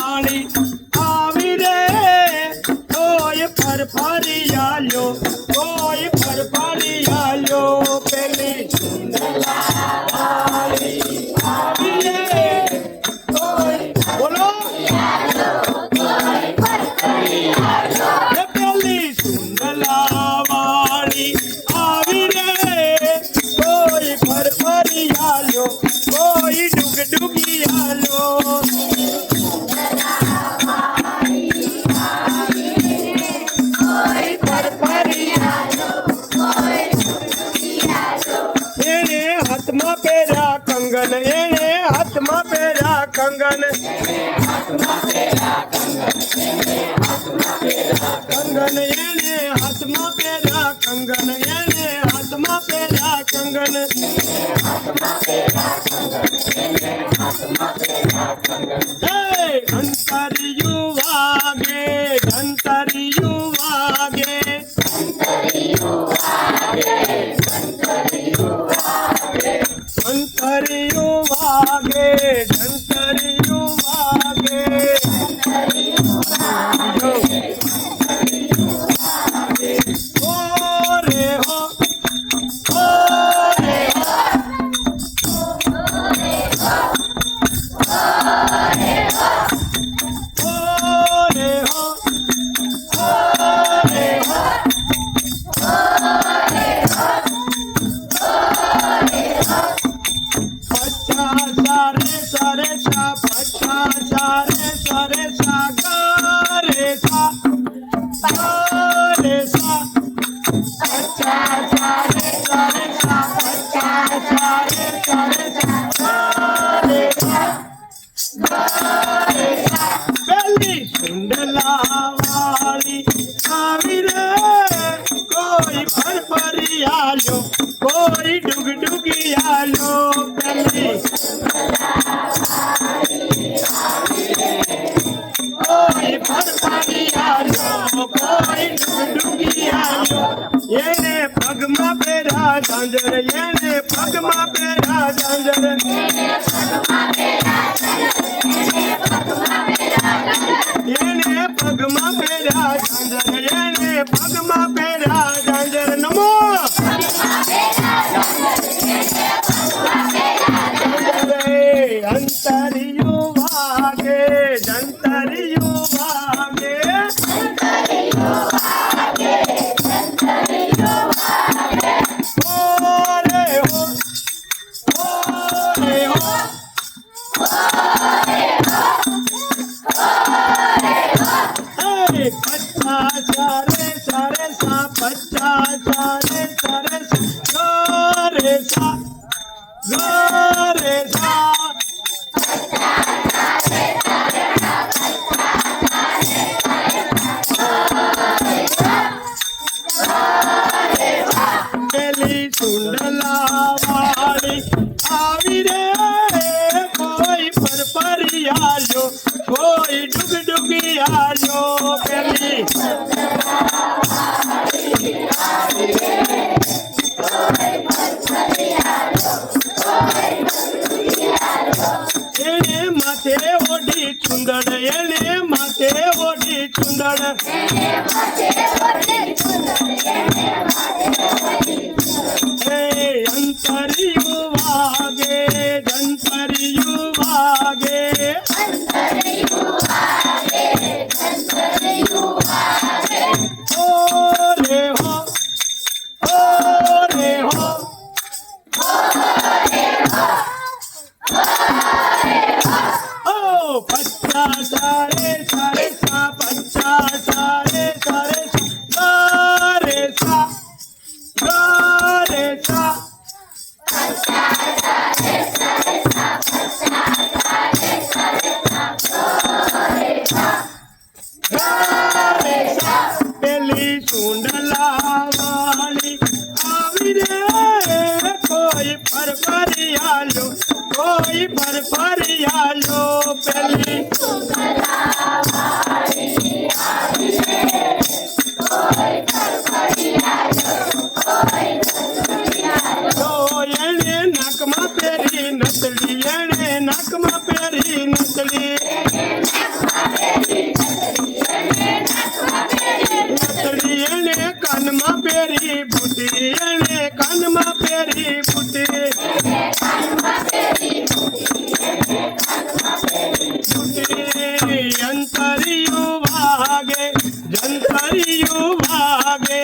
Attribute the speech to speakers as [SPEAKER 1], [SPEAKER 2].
[SPEAKER 1] वाली आवी रे कोई फरफरी आलो कोई फरफरी आलो पहली सुंदला वाली आवी रे कोई बोलो कोई फरफरी आलो पहली सुंदला वाली आवी रे कोई फरफरी आलो कोई डुग डुगी आलो हाथमा पेरा कंगन एने हाथमा पेरा कंगन कंगन एने हाथमा पेरा कंगन एने हाथमा पेरा कंगन अंतरियु वागे अंतरियु वागे अंतरियु वागे अंतरियु वागे अंतरियु वागे अंतरियु वागे ओ रे हो ओ रे हो सुंदला वाली आवी रे कोई फरफरी आलो कोई डुग डुगी आलो पहली कोई फरफरी आलो कोई डुग डुगी आलो येने पगमा पेरा झांझर येने पगमा पेरा झांझर येने पगमा पेरा झांझर येने पगमा पेरा झांझर नमो अंतरियु वागे अंतरियु वागे अंतरियु वागे अंतरियु वागे ओ रे हो ओ रे हो ओ रे हो पच्चा सारे सारे सा पच्चा सारे सारे सा रे सा रे सा पहली सुंदला वाली आवी रे कोई फरफरी आलो कोई डुग डुगी आलो पहली एने माथे ओढ़ी चुंदड़ एने माथे ओढ़ी चुंदड़ अंतरियु वागे अंतरियु वागे ओ रे हो ओ रे हो ओ पच्चा सारे सारे सा पच्चा सारे सारे सा रे सा रे सा पहली सुंदला वाली आवी रे कोई फरफरी आलो कोई फरफरी आलो पहली सुंदला वाली आवी रे कोई फरफरी आलो कोई फरफरी आलो येने नाकमा पेरी नसली येने नाकमा पेरी नसली જંતરિયું વાગે જંતરિયું વાગે